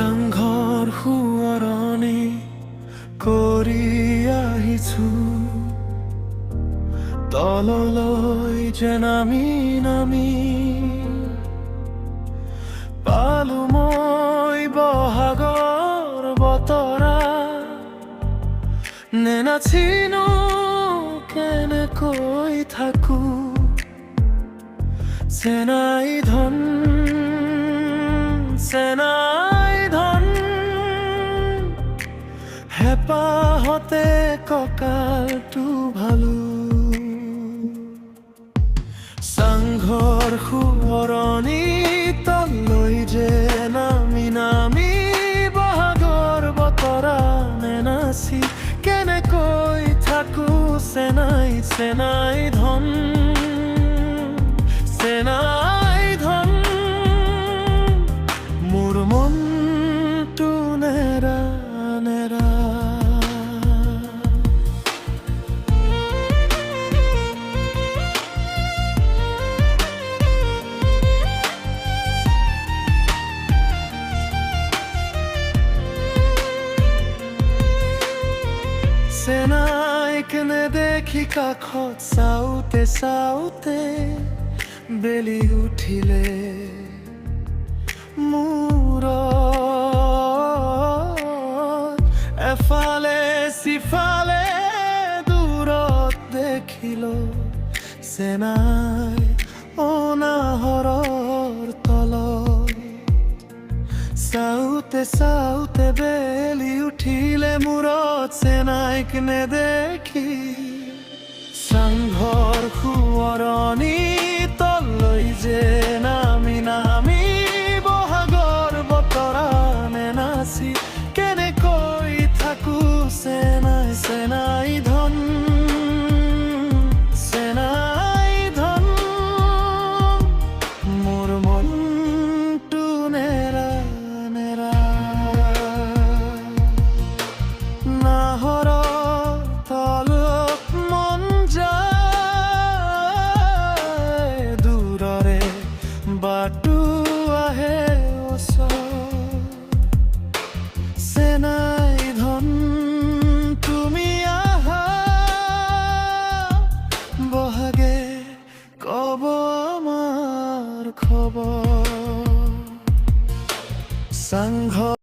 চাংঘৰ সোঁৱৰণি কৰি আহিছো তললৈ যে নামি নামি পালো মই বহাগৰ বতৰা নে নাচিনো কেনেকৈ থাকো চেনাই ধন হেঁপাহতে কঁকালটো ভালো চাংঘৰ সোঁৱৰণি তললৈ যে নামি নামি বহাগৰ বতৰা নে নাচি কেনেকৈ থাকো চেনাই চেনাই ধন মোৰ মনটো নেৰা নেৰা চেনাইক নেদেখি কাষত চাওঁতে চাওঁতে বেলি উঠিলে মূৰত এফালে সিফালে দূৰত দেখিলো চেনাই অনাহৰৰ তলত চাওঁতে চাওঁতে বেলি উঠিলে মূৰত চেনাইক নেদেখি চাংঘৰ সোঁৱৰণি তললৈ যে নামি নামি